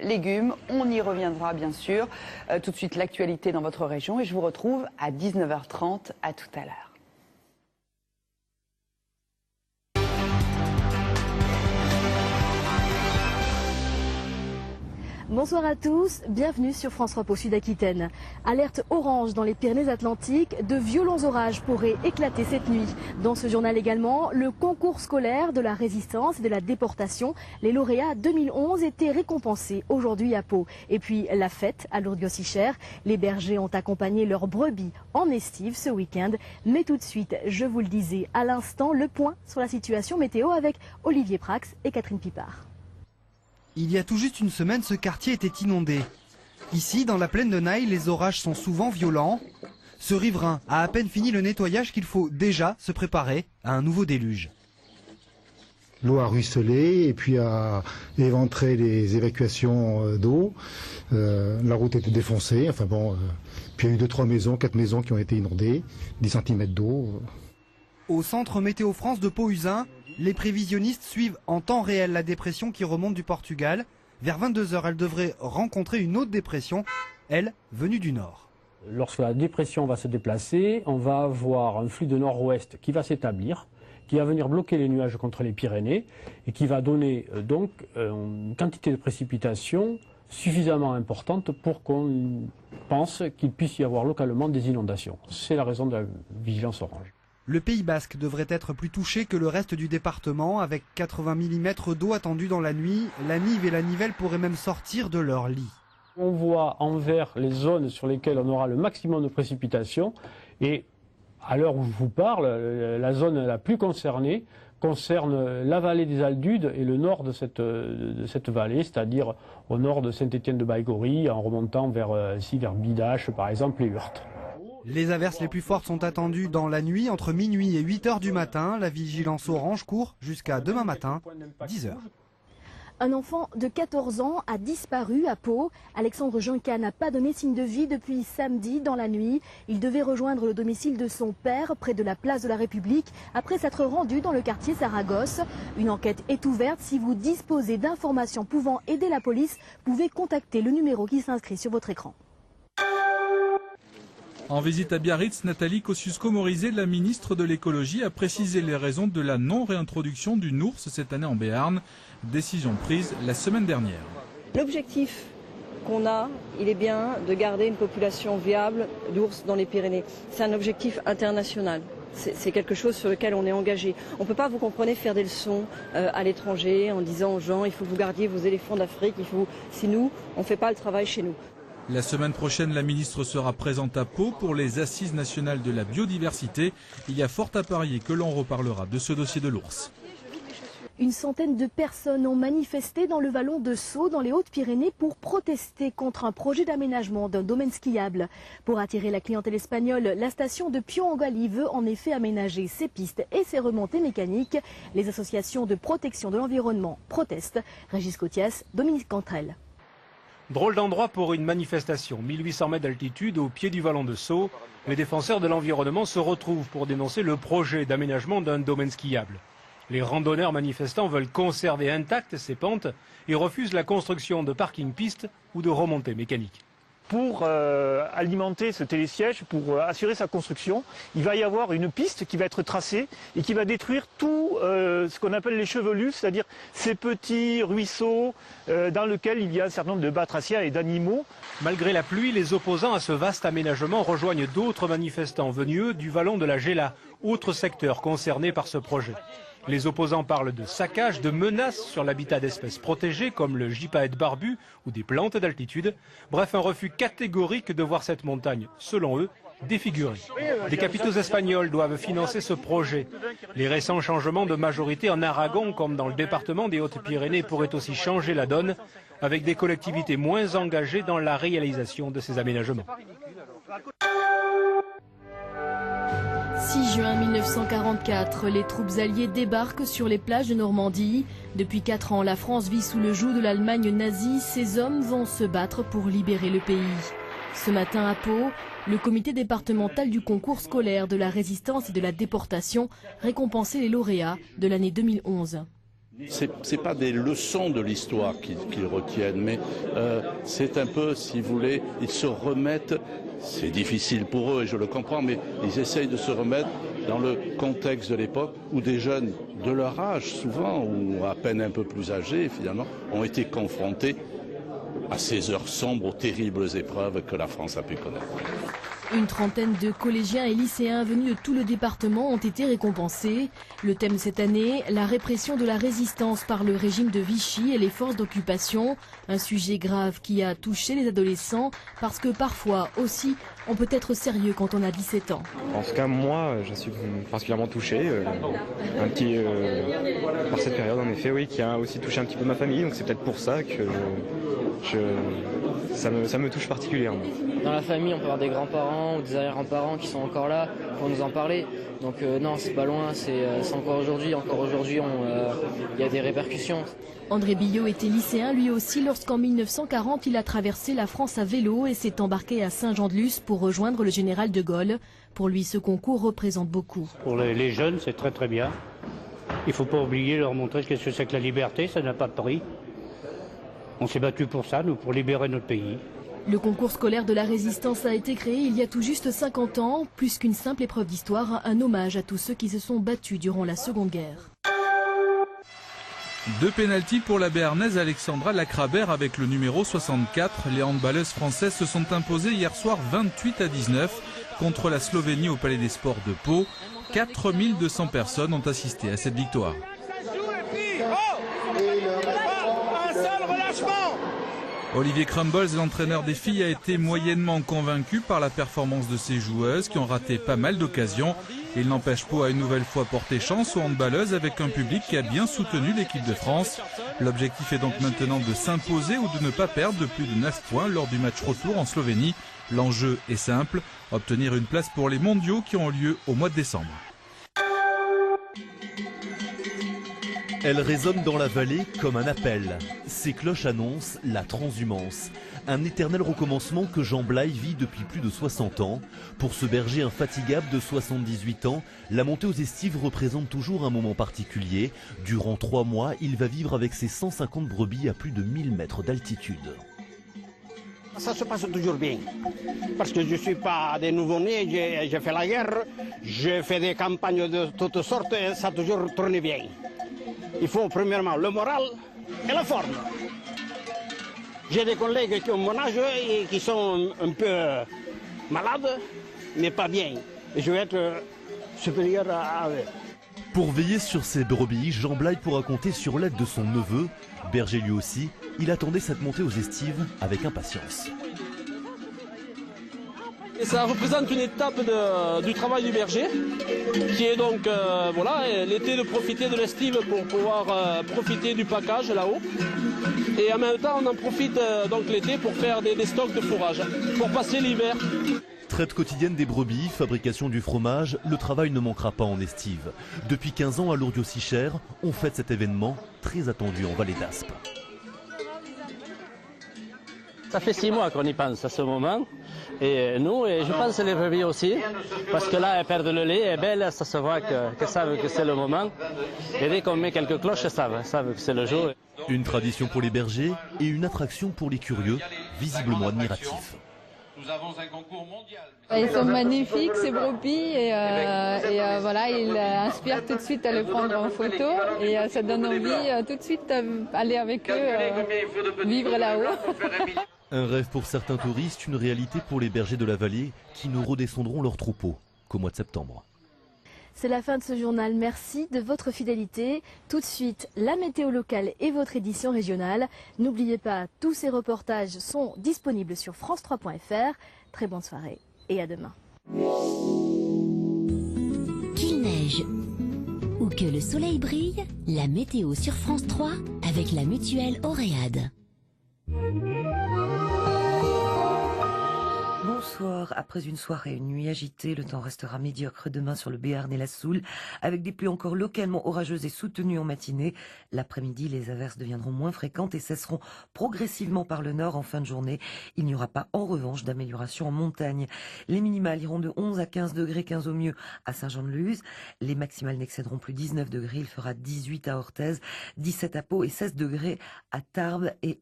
légumes. On y reviendra bien sûr. Tout de suite l'actualité dans votre région et je vous retrouve à 19h30. À tout à l'heure. Bonsoir à tous, bienvenue sur France 3 Sud-Aquitaine. Alerte orange dans les Pyrénées-Atlantiques, de violents orages pourraient éclater cette nuit. Dans ce journal également, le concours scolaire de la résistance et de la déportation. Les lauréats 2011 étaient récompensés aujourd'hui à Pau. Et puis la fête à Lourdes-Gossichères. Les bergers ont accompagné leurs brebis en estive ce week-end. Mais tout de suite, je vous le disais à l'instant, le point sur la situation météo avec Olivier Prax et Catherine Pipard. Il y a tout juste une semaine, ce quartier était inondé. Ici, dans la plaine de Naï, les orages sont souvent violents. Ce riverain a à peine fini le nettoyage qu'il faut déjà se préparer à un nouveau déluge. L'eau a ruisselé et puis a éventré les évacuations d'eau. La route était défoncée. Puis il y a eu 4 maisons qui ont été inondées, 10 cm d'eau. Au centre Météo France de Pau-Usain, les prévisionnistes suivent en temps réel la dépression qui remonte du Portugal. Vers 22 h, elle devrait rencontrer une autre dépression, elle, venue du nord. Lorsque la dépression va se déplacer, on va avoir un flux de nord-ouest qui va s'établir, qui va venir bloquer les nuages contre les Pyrénées et qui va donner donc une quantité de précipitations suffisamment importante pour qu'on pense qu'il puisse y avoir localement des inondations. C'est la raison de la vigilance orange. Le Pays Basque devrait être plus touché que le reste du département, avec 80 mm d'eau attendue dans la nuit. La Nive et la Nivelle pourraient même sortir de leur lit. On voit en vert les zones sur lesquelles on aura le maximum de précipitations. Et à l'heure où je vous parle, la zone la plus concernée concerne la vallée des Aldudes et le nord de cette vallée, c'est-à-dire au nord de Saint-Étienne-de-Baïgory, en remontant vers Bidache, par exemple, et Hurtes. Les averses les plus fortes sont attendues dans la nuit, entre minuit et 8 h du matin. La vigilance orange court jusqu'à demain matin, 10 h. Un enfant de 14 ans a disparu à Pau. Alexandre Junca n'a pas donné signe de vie depuis samedi dans la nuit. Il devait rejoindre le domicile de son père près de la place de la République après s'être rendu dans le quartier Saragosse. Une enquête est ouverte. Si vous disposez d'informations pouvant aider la police, vous pouvez contacter le numéro qui s'inscrit sur votre écran. En visite à Biarritz, Nathalie Kosciusko-Morizet, la ministre de l'écologie, a précisé les raisons de la non-réintroduction d'une ours cette année en Béarn. Décision prise la semaine dernière. L'objectif qu'on a, il est bien de garder une population viable d'ours dans les Pyrénées. C'est un objectif international. C'est quelque chose sur lequel on est engagé. On ne peut pas, vous comprenez, faire des leçons à l'étranger en disant aux gens il faut que vous gardiez vos éléphants d'Afrique, si nous, on ne fait pas le travail chez nous. La semaine prochaine, la ministre sera présente à Pau pour les Assises nationales de la biodiversité. Il y a fort à parier que l'on reparlera de ce dossier de l'ours. Une centaine de personnes ont manifesté dans le vallon de Sceaux, dans les Hautes-Pyrénées, pour protester contre un projet d'aménagement d'un domaine skiable. Pour attirer la clientèle espagnole, la station de Pion-en-Galy veut en effet aménager ses pistes et ses remontées mécaniques. Les associations de protection de l'environnement protestent. Régis Cotias, Dominique Cantrel. Drôle d'endroit pour une manifestation. 1800 mètres d'altitude au pied du vallon de Sceaux. Les défenseurs de l'environnement se retrouvent pour dénoncer le projet d'aménagement d'un domaine skiable. Les randonneurs manifestants veulent conserver intactes ces pentes et refusent la construction de parking-pistes ou de remontées mécaniques. Pour alimenter ce télésiège, pour assurer sa construction, il va y avoir une piste qui va être tracée et qui va détruire tout ce qu'on appelle les chevelus, c'est-à-dire ces petits ruisseaux dans lesquels il y a un certain nombre de batraciens et d'animaux. Malgré la pluie, les opposants à ce vaste aménagement rejoignent d'autres manifestants venus eux, du vallon de la Géla, autre secteur concerné par ce projet. Les opposants parlent de saccage, de menaces sur l'habitat d'espèces protégées comme le gypaète barbu ou des plantes d'altitude. Bref, un refus catégorique de voir cette montagne, selon eux, défigurée. Des capitaux espagnols doivent financer ce projet. Les récents changements de majorité en Aragon comme dans le département des Hautes-Pyrénées pourraient aussi changer la donne, avec des collectivités moins engagées dans la réalisation de ces aménagements. 6 juin 1944, les troupes alliées débarquent sur les plages de Normandie. Depuis 4 ans, la France vit sous le joug de l'Allemagne nazie. Ces hommes vont se battre pour libérer le pays. Ce matin à Pau, le comité départemental du concours scolaire de la résistance et de la déportation récompensait les lauréats de l'année 2011. C'est pas des leçons de l'histoire qu'ils retiennent, mais c'est un peu, si vous voulez, ils se remettent, c'est difficile pour eux et je le comprends, mais ils essayent de se remettre dans le contexte de l'époque où des jeunes de leur âge, souvent, ou à peine un peu plus âgés, finalement, ont été confrontés à ces heures sombres, aux terribles épreuves que la France a pu connaître. Une trentaine de collégiens et lycéens venus de tout le département ont été récompensés. Le thème cette année, la répression de la résistance par le régime de Vichy et les forces d'occupation. Un sujet grave qui a touché les adolescents parce que parfois aussi on peut être sérieux quand on a 17 ans. En tout cas, moi, je suis particulièrement touché par cette période, en effet, oui, qui a aussi touché un petit peu ma famille. Donc c'est peut-être pour ça que ça me touche particulièrement. Dans la famille, on peut avoir des grands-parents ou des arrière-grands-parents qui sont encore là pour nous en parler. Donc non, c'est pas loin, c'est encore aujourd'hui. Encore aujourd'hui, il y a des répercussions. André Billot était lycéen lui aussi lorsqu'en 1940 il a traversé la France à vélo et s'est embarqué à Saint-Jean-de-Luz pour rejoindre le général de Gaulle. Pour lui, ce concours représente beaucoup. Pour les jeunes, c'est très très bien. Il ne faut pas oublier leur montrer ce que c'est que la liberté, ça n'a pas de prix. On s'est battu pour ça, nous, pour libérer notre pays. Le concours scolaire de la résistance a été créé il y a tout juste 50 ans. Plus qu'une simple épreuve d'histoire, un hommage à tous ceux qui se sont battus durant la Seconde Guerre. 2 pénaltys pour la Béarnaise Alexandra Lacrabert avec le numéro 64. Les handballeuses françaises se sont imposées hier soir 28-19 contre la Slovénie au Palais des Sports de Pau. 4200 personnes ont assisté à cette victoire. Olivier Crumbles, l'entraîneur des filles, a été moyennement convaincu par la performance de ses joueuses qui ont raté pas mal d'occasions. Il n'empêche Pau à une nouvelle fois porter chance aux handballeuses avec un public qui a bien soutenu l'équipe de France. L'objectif est donc maintenant de s'imposer ou de ne pas perdre de plus de 9 points lors du match retour en Slovénie. L'enjeu est simple, obtenir une place pour les mondiaux qui ont lieu au mois de décembre. Elle résonne dans la vallée comme un appel. Ces cloches annoncent la transhumance. Un éternel recommencement que Jean Blaye vit depuis plus de 60 ans. Pour ce berger infatigable de 78 ans, la montée aux estives représente toujours un moment particulier. Durant 3 mois, il va vivre avec ses 150 brebis à plus de 1000 mètres d'altitude. Ça se passe toujours bien, parce que je ne suis pas des nouveau-nés, j'ai fait la guerre, j'ai fait des campagnes de toutes sortes et ça a toujours tourné bien. Il faut premièrement le moral et la forme. J'ai des collègues qui ont mon âge et qui sont un peu malades, mais pas bien. Et je vais être supérieur à eux. Pour veiller sur ses brebis, Jean Blaye pourra compter sur l'aide de son neveu. Berger lui aussi, il attendait cette montée aux estives avec impatience. Et ça représente une étape du travail du berger, qui est donc l'été de profiter de l'estive pour pouvoir profiter du package là-haut. Et en même temps, on en profite donc l'été pour faire des stocks de fourrage, pour passer l'hiver. Traite quotidienne des brebis, fabrication du fromage, le travail ne manquera pas en estive. Depuis 15 ans à Lourdes-Sichère, on fête cet événement très attendu en Vallée d'Aspe. Ça fait 6 mois qu'on y pense à ce moment. Et nous, et je pense les brebis aussi, parce que là, elles perdent le lait, elles belles, ça se voit qu'elles savent que c'est le moment. Et dès qu'on met quelques cloches, elles savent que c'est le jour. Une tradition pour les bergers et une attraction pour les curieux, visiblement admiratifs. Nous avons un concours mondial. Ils sont magnifiques ces brebis et voilà, ils inspirent tout de suite à les prendre en photo et ça donne envie tout de suite d'aller avec eux, vivre là-haut. Un rêve pour certains touristes, une réalité pour les bergers de la vallée qui ne redescendront leurs troupeaux qu'au mois de septembre. C'est la fin de ce journal. Merci de votre fidélité. Tout de suite, la météo locale et votre édition régionale. N'oubliez pas, tous ces reportages sont disponibles sur france3.fr. Très bonne soirée et à demain. Qu'il neige ou que le soleil brille, la météo sur France 3 avec la mutuelle Oréade. soir, après une soirée et une nuit agitée, le temps restera médiocre demain sur le Béarn et la Soule, avec des pluies encore localement orageuses et soutenues en matinée. L'après-midi, les averses deviendront moins fréquentes et cesseront progressivement par le nord en fin de journée. Il n'y aura pas en revanche d'amélioration en montagne. Les minimales iront de 11 à 15 degrés, 15 au mieux à Saint-Jean-de-Luz. Les maximales n'excéderont plus 19 degrés, il fera 18 à Orthez, 17 à Pau et 16 degrés à Tarbes et